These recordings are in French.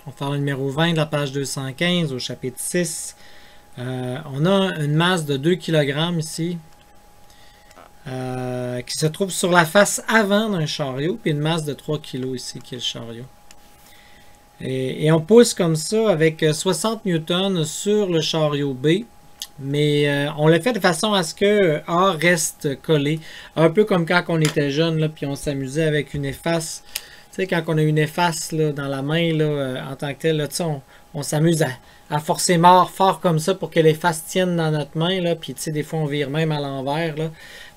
On va faire le numéro 20 de la page 215 au chapitre 6. On a une masse de 2 kg ici qui se trouve sur la face avant d'un chariot, puis une masse de 3 kg ici qui est le chariot. Et on pousse comme ça avec 60 newtons sur le chariot B, mais on le fait de façon à ce que A reste collé, un peu comme quand on était jeune, là, puis on s'amusait avec une efface. Tu sais, quand on a une efface là, dans la main, là, en tant que tel, là, on s'amuse à forcer fort comme ça pour que l'efface tienne dans notre main, là, puis tu sais, des fois on vire même à l'envers, là.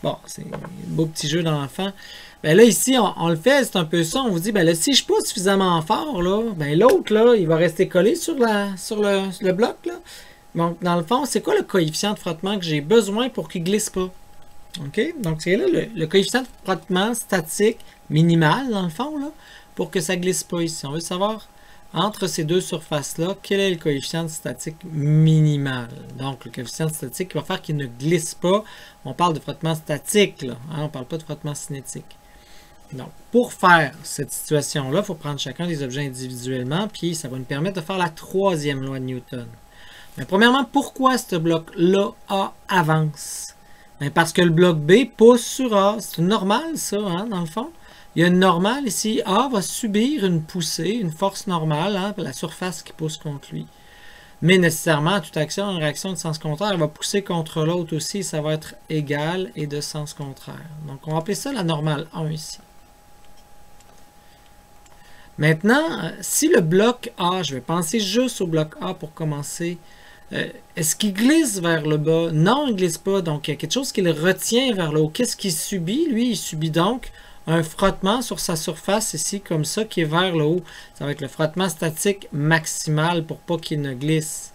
Bon, c'est un beau petit jeu d'enfant. Ben là, ici, on le fait, c'est un peu ça. On vous dit, ben là, si je pousse suffisamment fort, là, ben l'autre, là, il va rester collé sur le bloc, là. Donc, dans le fond, c'est quoi le coefficient de frottement que j'ai besoin pour qu'il ne glisse pas? OK? Donc, c'est là le coefficient de frottement statique minimal, dans le fond, là, pour que ça ne glisse pas ici. On veut savoir, entre ces deux surfaces-là, quel est le coefficient de statique minimal? Donc, le coefficient de statique qui va faire qu'il ne glisse pas. On parle de frottement statique, là. Hein, on ne parle pas de frottement cinétique. Donc, pour faire cette situation-là, il faut prendre chacun des objets individuellement, puis ça va nous permettre de faire la troisième loi de Newton. Mais premièrement, pourquoi ce bloc-là A avance? Bien, parce que le bloc B pousse sur A. C'est normal, ça, hein, dans le fond. Il y a une normale ici. A va subir une poussée, une force normale, hein, la surface qui pousse contre lui. Mais nécessairement, toute action, une réaction de sens contraire, elle va pousser contre l'autre aussi. Ça va être égal et de sens contraire. Donc, on va appeler ça la normale 1 ici. Maintenant, si le bloc A, je vais penser juste au bloc A pour commencer, est-ce qu'il glisse vers le bas? Non, il ne glisse pas. Donc, il y a quelque chose qui le retient vers le haut. Qu'est-ce qu'il subit? Lui, il subit donc un frottement sur sa surface ici, comme ça, qui est vers le haut. Ça va être le frottement statique maximal pour pas qu'il ne glisse.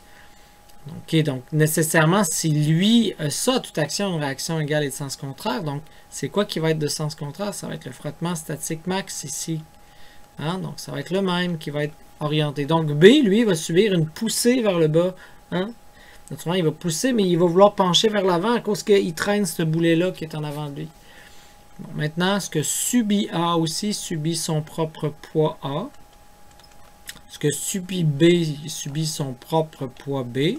Okay, donc, nécessairement, si lui a ça, toute action, une réaction égale et de sens contraire, donc, c'est quoi qui va être de sens contraire? Ça va être le frottement statique max ici. Hein? Donc, ça va être le même qui va être orienté. Donc, B, lui, va subir une poussée vers le bas. Hein? Naturellement, il va pousser, mais il va vouloir pencher vers l'avant à cause qu'il traîne ce boulet-là qui est en avant de lui. Bon, maintenant, ce que subit A aussi subit son propre poids A. Ce que subit B, il subit son propre poids B.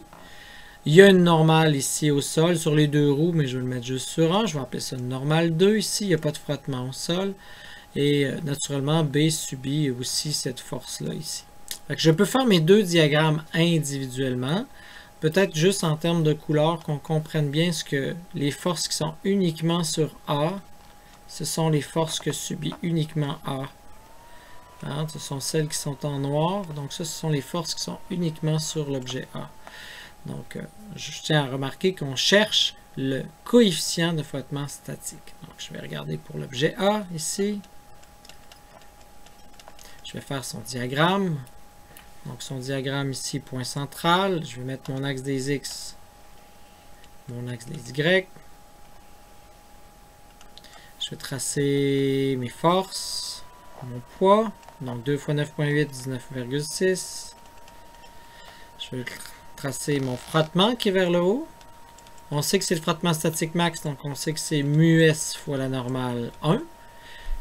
Il y a une normale ici au sol sur les deux roues, mais je vais le mettre juste sur A. Je vais appeler ça une normale 2 ici. Il n'y a pas de frottement au sol. Et naturellement, B subit aussi cette force-là ici. Fait que je peux faire mes deux diagrammes individuellement. Peut-être juste en termes de couleur, qu'on comprenne bien ce que les forces qui sont uniquement sur A, ce sont les forces que subit uniquement A. Hein, ce sont celles qui sont en noir. Donc ça, ce sont les forces qui sont uniquement sur l'objet A. Donc, je tiens à remarquer qu'on cherche le coefficient de frottement statique. Donc, je vais regarder pour l'objet A ici. Je vais faire son diagramme. Donc, son diagramme ici, point central. Je vais mettre mon axe des X, mon axe des Y. Je vais tracer mes forces, mon poids. Donc, 2 fois 9,8, 19,6. Je vais tracer mon frottement qui est vers le haut. On sait que c'est le frottement statique max, donc on sait que c'est mu S fois la normale 1.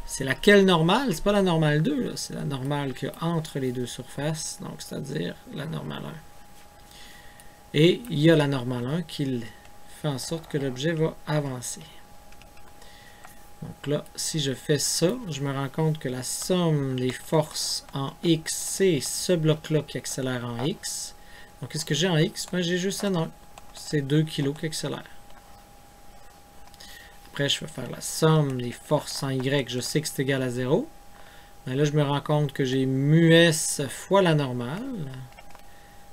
C'est laquelle normale? C'est pas la normale 2, c'est la normale qu'il y a entre les deux surfaces, donc c'est-à-dire la normale 1. Et il y a la normale 1 qui fait en sorte que l'objet va avancer. Donc là, si je fais ça, je me rends compte que la somme des forces en X, c'est ce bloc-là qui accélère en X. Donc qu'est-ce que j'ai en X? Ben, j'ai juste un 1. C'est 2 kg qui accélère. Après, je vais faire la somme des forces en Y. Je sais que c'est égal à 0. Mais là, je me rends compte que j'ai mu S fois la normale.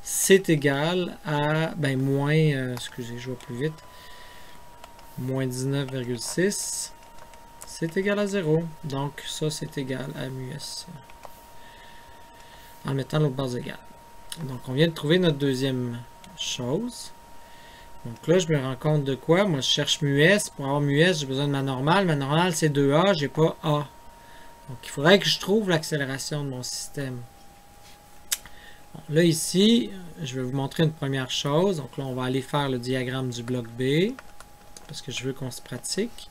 C'est égal à, ben, moins, excusez, je vais plus vite. Moins 19,6. C'est égal à 0. Donc, ça, c'est égal à mu S. En mettant l'autre base égale. Donc, on vient de trouver notre deuxième chose. Donc là, je me rends compte de quoi? Moi, je cherche mu S. Pour avoir mu S, j'ai besoin de ma normale. Ma normale, c'est 2A. J'ai pas A. Donc, il faudrait que je trouve l'accélération de mon système. Bon, là, ici, je vais vous montrer une première chose. Donc là, on va aller faire le diagramme du bloc B. Parce que je veux qu'on se pratique.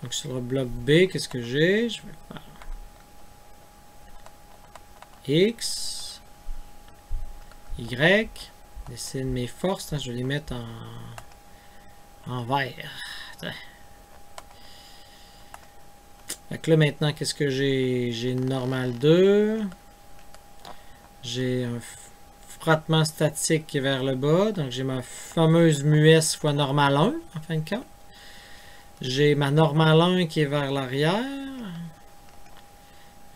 Donc, sur le bloc B, qu'est-ce que j'ai? Je vais faire X. Y. Dessine mes forces. Hein, je vais les mettre en vert. Fait que là, maintenant, qu'est-ce que j'ai? J'ai normal 2. J'ai un frottement statique qui est vers le bas. Donc, j'ai ma fameuse MUS fois normal 1, en fin de compte. J'ai ma normal 1 qui est vers l'arrière.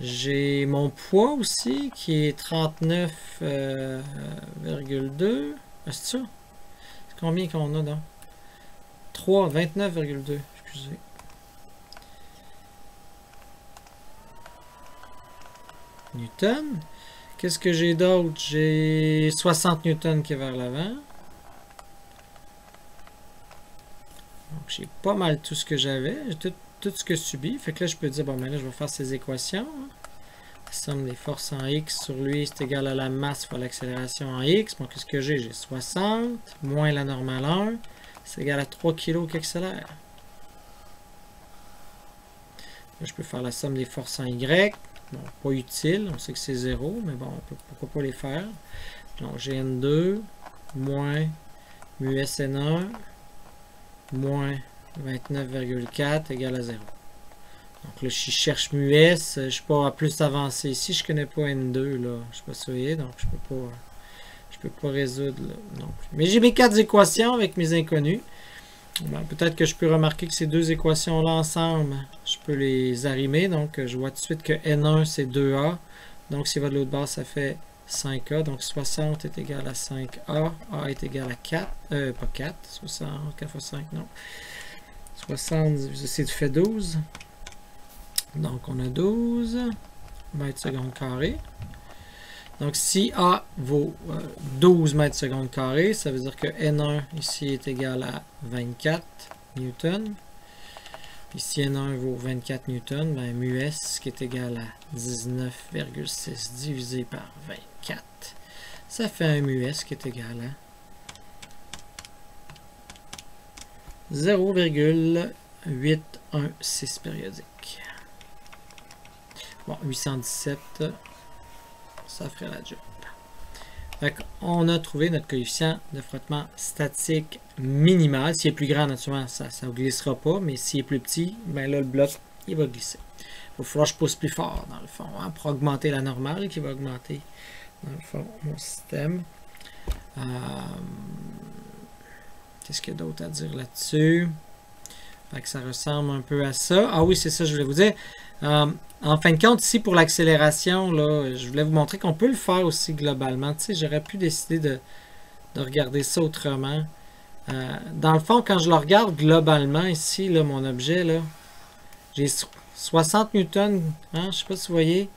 J'ai mon poids aussi qui est 39,2. C'est ça? C'est combien qu'on a donc? 29,2. Excusez. Newton. Qu'est-ce que j'ai d'autre? J'ai 60 newtons qui est vers l'avant. Donc, j'ai pas mal tout ce que j'avais. Tout ce que je subis. Fait que là, je peux dire, bon, ben là, je vais faire ces équations. La somme des forces en X sur lui, c'est égal à la masse fois l'accélération en X. Bon, qu'est-ce que j'ai? J'ai 60 moins la normale 1. C'est égal à 3 kg qui accélère. Là, je peux faire la somme des forces en Y. Bon, pas utile, on sait que c'est 0, mais bon, pourquoi pas les faire. Donc, j'ai N2 moins MUS N1 moins 29,4 égale à 0. Donc là, si je cherche MUS, je ne suis pas à plus avancé ici, je ne connais pas N2, là. Je ne sais pas si vous voyez, donc je peux pas résoudre. Là, non plus. Mais j'ai mes 4 équations avec mes inconnus. Ben, peut-être que je peux remarquer que ces deux équations-là ensemble, je peux les arrimer. Donc, je vois tout de suite que N1, c'est 2A. Donc, s'il va de l'autre bord, ça fait 5A. Donc, 60 est égal à 5A. A est égal à 4. Pas 4. 60, 4 fois 5, non. 60 divisé, c'est fait 12. Donc, on a 12 mètres secondes carrés. Donc, si A vaut 12 mètres secondes carrés, ça veut dire que N1 ici est égal à 24 newtons. Puis si N1 vaut 24 newtons, ben MUS qui est égal à 19,6 divisé par 24, ça fait un MUS qui est égal à 0,816 périodique. Bon, 817, ça ferait la job. Fait on a trouvé notre coefficient de frottement statique minimal. S'il est plus grand, naturellement, ça ne glissera pas, mais s'il est plus petit, ben là, le bloc, il va glisser. Il va falloir que je pousse plus fort, dans le fond, hein, pour augmenter la normale, qui va augmenter, dans le fond, mon système. Qu'est-ce qu'il y a d'autre à dire là-dessus? Fait que ça ressemble un peu à ça. Ah oui, c'est ça, je voulais vous dire. En fin de compte, ici, pour l'accélération, là, je voulais vous montrer qu'on peut le faire aussi globalement. Tu sais, j'aurais pu décider de regarder ça autrement. Dans le fond, quand je le regarde globalement, ici, là, mon objet, là, j'ai 60 newtons, hein, je ne sais pas si vous voyez,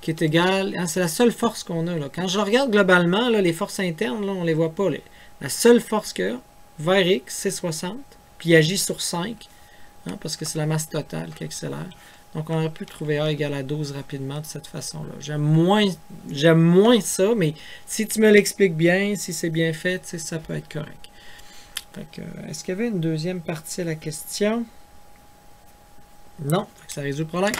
qui est égal, hein, c'est la seule force qu'on a. Là. Quand je le regarde globalement, là, les forces internes, là, on ne les voit pas. Là. La seule force qu'il y a, vers X, c'est 60, puis il agit sur 5, hein, parce que c'est la masse totale qui accélère. Donc, on aurait pu trouver A égale à 12 rapidement de cette façon-là. J'aime moins ça, mais si tu me l'expliques bien, si c'est bien fait, ça peut être correct. Est-ce qu'il y avait une deuxième partie à la question? Non, ça résout le problème.